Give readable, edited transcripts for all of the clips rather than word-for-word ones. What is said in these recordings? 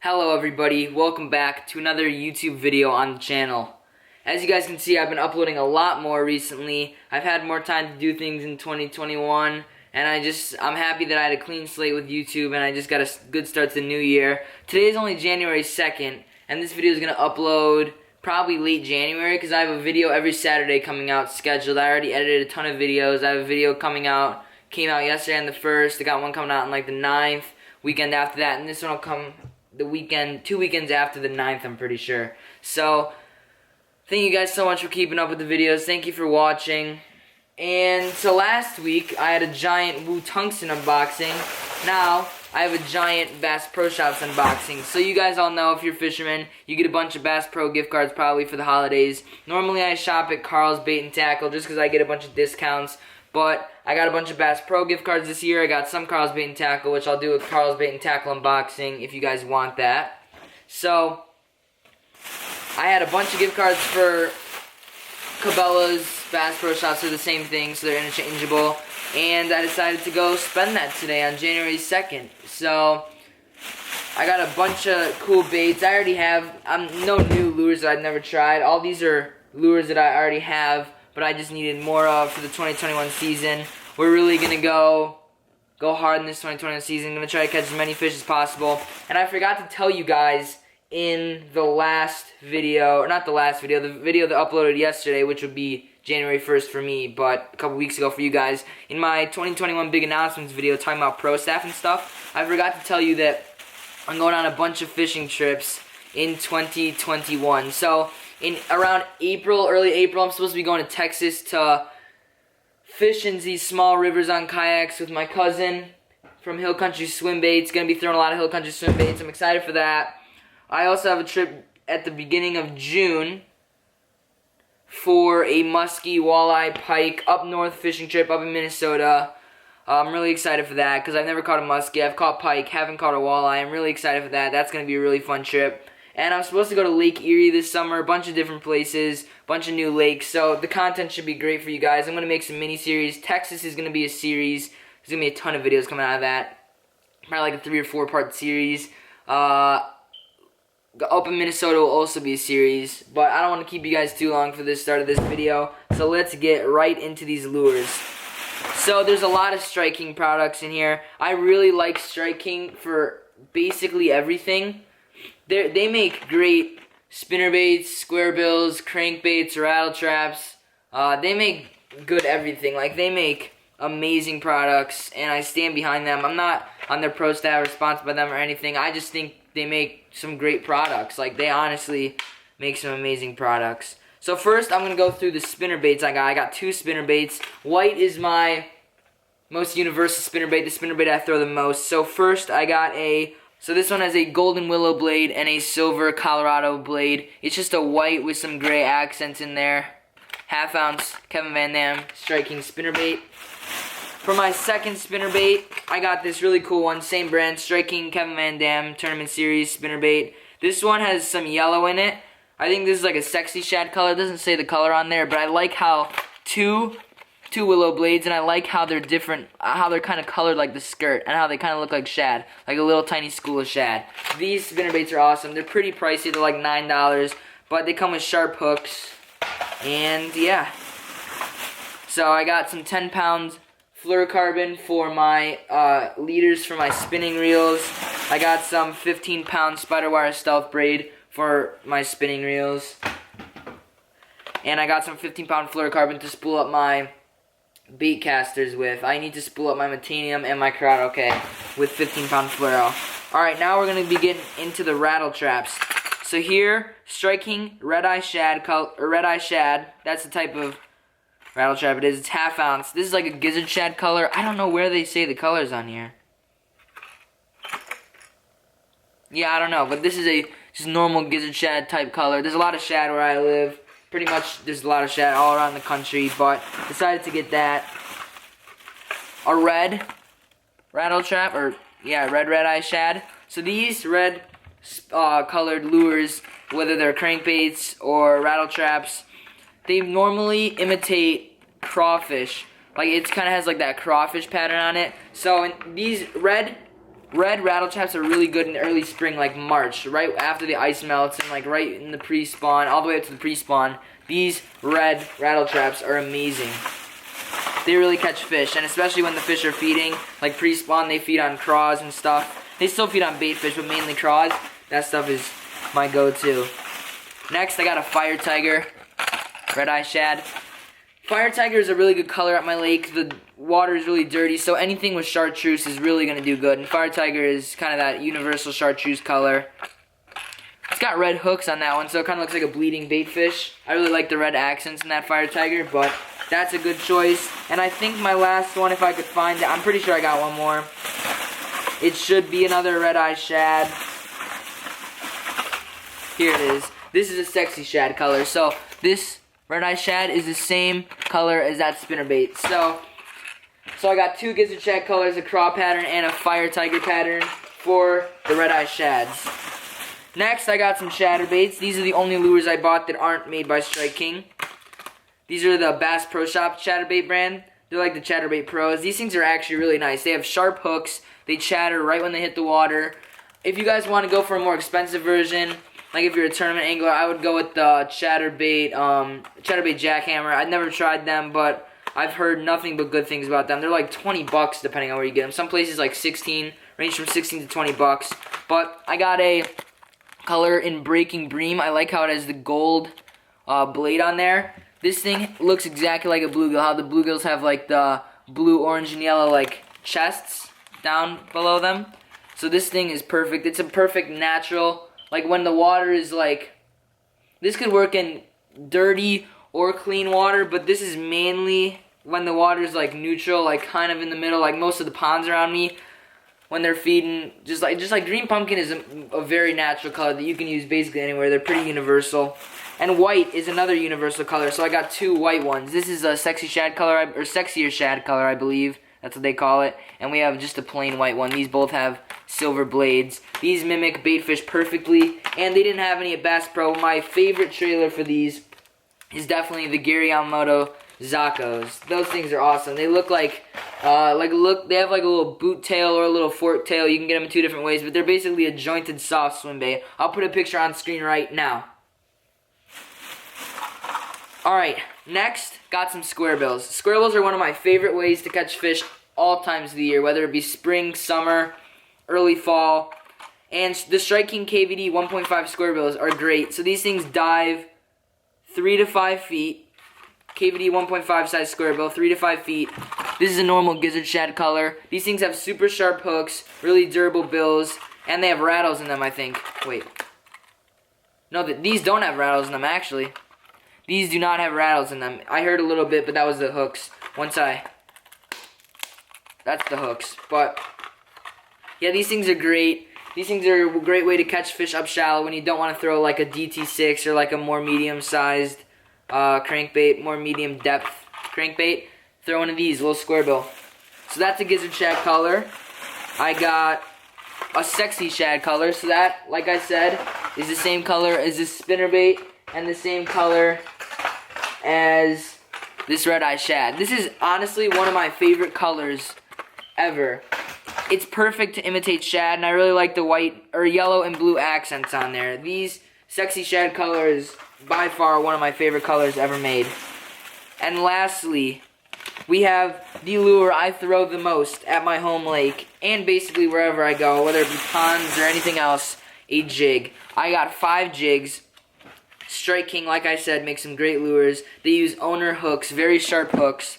Hello everybody, welcome back to another YouTube video on the channel. As you guys can see, I've been uploading a lot more recently. I've had more time to do things in 2021, and I'm happy that I had a clean slate with YouTube, and I just got a good start to the new year. Today is only January 2nd, and this video is going to upload probably late January, because I have a video every Saturday coming out scheduled. I already edited a ton of videos. I have a video came out yesterday on the 1st. I got one coming out on like the 9th, weekend after that, and this one will come the weekend, 2 weekends after the 9th, I'm pretty sure. So, thank you guys so much for keeping up with the videos. Thank you for watching. And so last week, I had a giant Woo Tungsten unboxing. Now, I have a giant Bass Pro Shops unboxing. So you guys all know, if you're fishermen, you get a bunch of Bass Pro gift cards probably for the holidays. Normally, I shop at Carl's Bait and Tackle just because I get a bunch of discounts. But I got a bunch of Bass Pro gift cards this year. I got some Carl's Bait and Tackle, which I'll do a Carl's Bait and Tackle unboxing if you guys want that. So, I had a bunch of gift cards for Cabela's. Bass Pro Shops are the same thing, so they're interchangeable. And I decided to go spend that today on January 2nd. So, I got a bunch of cool baits. I already have no new lures that I've never tried. All these are lures that I already have, but I just needed more of for the 2021 season. We're really going to go hard in this 2021 season. I'm going to try to catch as many fish as possible. And I forgot to tell you guys in the last video, or not the last video, the video that uploaded yesterday, which would be January 1st for me, but a couple weeks ago for you guys, in my 2021 big announcements video talking about pro staff and stuff, I forgot to tell you that I'm going on a bunch of fishing trips in 2021. So, in around April, early April, I'm supposed to be going to Texas to fish in these small rivers on kayaks with my cousin from Hill Country Swim Baits. Going to be throwing a lot of Hill Country Swim Baits. I'm excited for that. I also have a trip at the beginning of June for a muskie, walleye, pike, up north fishing trip up in Minnesota. I'm really excited for that because I've never caught a muskie. I've caught pike, haven't caught a walleye. I'm really excited for that. That's going to be a really fun trip. And I'm supposed to go to Lake Erie this summer, a bunch of different places, a bunch of new lakes. So the content should be great for you guys. I'm going to make some mini-series. Texas is going to be a series. There's going to be a ton of videos coming out of that. Probably like a 3 or 4 part series. Up in Minnesota will also be a series. But I don't want to keep you guys too long for the start of this video. So let's get right into these lures. So there's a lot of striking products in here. I really like striking for basically everything. They make great spinnerbaits, square bills, crankbaits, rattle traps. They make good everything. Like, they make amazing products, and I stand behind them. I'm not on their pro staff or sponsored by them or anything. I just think they make some great products. Like, they honestly make some amazing products. So first, I'm going to go through the spinnerbaits I got. I got 2 spinnerbaits. White is my most universal spinnerbait, the spinnerbait I throw the most. So first, I got so this one has a golden willow blade and a silver Colorado blade. It's just a white with some gray accents in there. 1/2 ounce Kevin Van Dam striking spinnerbait. For my second spinnerbait, I got this really cool one, same brand, striking Kevin Van Dam Tournament Series spinnerbait. This one has some yellow in it. I think this is like a sexy shad color. It doesn't say the color on there, but I like how two willow blades, and I like how they're different, how they're kind of colored like the skirt, and how they kind of look like shad, like a little tiny school of shad. These spinnerbaits are awesome. They're pretty pricey. They're like $9, but they come with sharp hooks, and yeah. So I got some 10-pound fluorocarbon for my leaders for my spinning reels. I got some 15-pound spider wire stealth braid for my spinning reels, and I got some 15-pound fluorocarbon to spool up my bait casters with. I need to spool up my Metanium and my Corrado K with 15-pound fluoro. Alright, now we're going to be getting into the rattle traps. So here, striking Red Eye Shad, Red Eye Shad. That's the type of rattle trap it is. It's 1/2 ounce. This is like a gizzard shad color. I don't know where they say the colors on here. Yeah, I don't know, but this is a just normal gizzard shad type color. There's a lot of shad where I live. Pretty much, there's a lot of shad all around the country, but decided to get that. A red rattle trap, or yeah, red eye shad. So these red colored lures, whether they're crankbaits or rattle traps, they normally imitate crawfish. Like, it kind of has like that crawfish pattern on it. So these red red rattle traps are really good in early spring, like March, right after the ice melts and like right in the pre-spawn, all the way up to the pre-spawn. These red rattle traps are amazing. They really catch fish, and especially when the fish are feeding, like pre-spawn, they feed on craws and stuff. They still feed on bait fish, but mainly craws. That stuff is my go-to. Next, I got a fire tiger, Red Eye Shad. Fire tiger is a really good color at my lake. The water is really dirty, so anything with chartreuse is really going to do good. And fire tiger is kind of that universal chartreuse color. It's got red hooks on that one, so it kind of looks like a bleeding bait fish. I really like the red accents in that fire tiger, but that's a good choice. And I think my last one, if I could find it, I'm pretty sure I got one more. It should be another Red Eye Shad. Here it is. This is a sexy shad color. So this Red Eye Shad is the same color as that spinnerbait. So I got two gizzard shad colors, a craw pattern and a fire tiger pattern for the Red Eye Shads. Next, I got some chatterbaits. These are the only lures I bought that aren't made by Strike King. These are the Bass Pro Shop chatterbait brand. They're like the Chatterbait Pros. These things are actually really nice. They have sharp hooks. They chatter right when they hit the water. If you guys want to go for a more expensive version, like if you're a tournament angler, I would go with the Chatterbait Jackhammer. I've never tried them, but I've heard nothing but good things about them. They're like 20 bucks depending on where you get them. Some places like 16, range from 16 to 20 bucks. But I got a color in Breaking Bream. I like how it has the gold blade on there. This thing looks exactly like a bluegill. How the bluegills have like the blue, orange, and yellow like chests down below them. So this thing is perfect. It's a perfect natural, like when the water is like, this could work in dirty or clean water, but this is mainly when the water is like neutral, like kind of in the middle, like most of the ponds around me when they're feeding. Just like green pumpkin is a very natural color that you can use basically anywhere. They're pretty universal. And white is another universal color, so I got two white ones. This is a sexy shad color, or sexier shad color, I believe. That's what they call it. And we have just a plain white one. These both have silver blades. These mimic baitfish perfectly, and they didn't have any at Bass Pro. My favorite trailer for these is definitely the Gary Yamamoto Zaccos. Those things are awesome. They look like they have like a little boot tail or a little fork tail. You can get them in two different ways, but they're basically a jointed soft swim bait. I'll put a picture on screen right now. Alright, next, got some square bills. Square bills are one of my favorite ways to catch fish all times of the year, whether it be spring, summer, early fall. And the Strike King KVD 1.5 square bills are great. So these things dive 3 to 5 feet. KVD 1.5 size square bill, 3 to 5 feet. This is a normal gizzard shad color. These things have super sharp hooks, really durable bills, and they have rattles in them, I think. Wait. No, these don't have rattles in them, actually. These do not have rattles in them. I heard a little bit, but that was the hooks. That's the hooks. But, yeah, these things are great. These things are a great way to catch fish up shallow when you don't want to throw like a DT6 or like a more medium-sized crankbait, more medium depth crankbait. Throw one of these, a little square bill. So that's a gizzard shad color. I got a sexy shad color. So that, like I said, is the same color as this spinnerbait and the same color as this Red Eye Shad. This is honestly one of my favorite colors ever. It's perfect to imitate shad, and I really like the white or yellow and blue accents on there. These sexy shad colors by far one of my favorite colors ever made. And lastly, we have the lure I throw the most at my home lake and basically wherever I go, whether it be ponds or anything else, a jig. I got 5 jigs. Strike King, like I said, makes some great lures. They use owner hooks, very sharp hooks.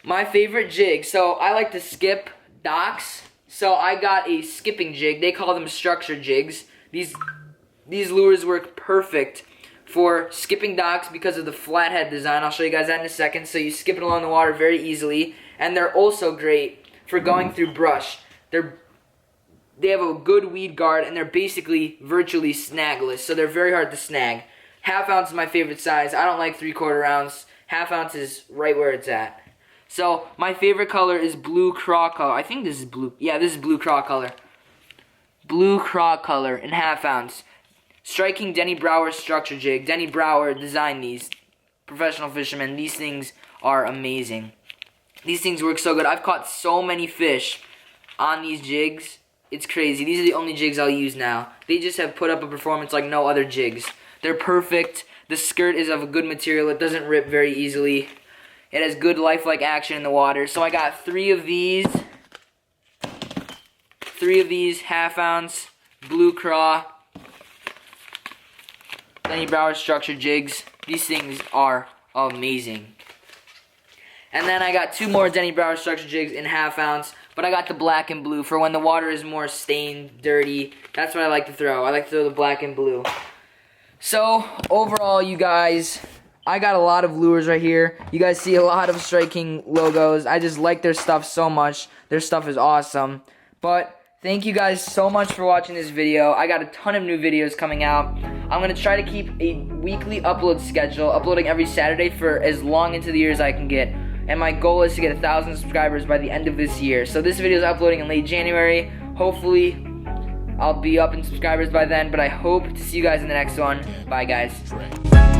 My favorite jig, so I like to skip docks, so I got a skipping jig. They call them structure jigs. These lures work perfect for skipping docks because of the flathead design. I'll show you guys that in a second. So you skip it along the water very easily, and they're also great for going through brush. They have a good weed guard, and they're basically virtually snagless, so they're very hard to snag. Half ounce is my favorite size. I don't like 3/4 ounce. Half ounce is right where it's at. So my favorite color is blue craw color. I think this is blue. Yeah, this is blue craw color. Blue craw color in half ounce. Strike King Denny Brauer structure jig. Denny Brauer designed these. Professional fisherman. These things are amazing. These things work so good. I've caught so many fish on these jigs. It's crazy. These are the only jigs I'll use now. They just have put up a performance like no other jigs. They're perfect. The skirt is of a good material. It doesn't rip very easily. It has good lifelike action in the water. So I got 3 of these. 3 of these half-ounce blue craw Denny Brauer structure jigs. These things are amazing. And then I got 2 more Denny Brauer structure jigs in half-ounce. But I got the black and blue for when the water is more stained, dirty. That's what I like to throw. I like to throw the black and blue. So, overall, you guys, I got a lot of lures right here. You guys see a lot of Strike King logos. I just like their stuff so much. Their stuff is awesome. But thank you guys so much for watching this video. I got a ton of new videos coming out. I'm going to try to keep a weekly upload schedule, uploading every Saturday for as long into the year as I can get. And my goal is to get 1,000 subscribers by the end of this year. So this video is uploading in late January. Hopefully, I'll be up in subscribers by then. But I hope to see you guys in the next one. Bye, guys.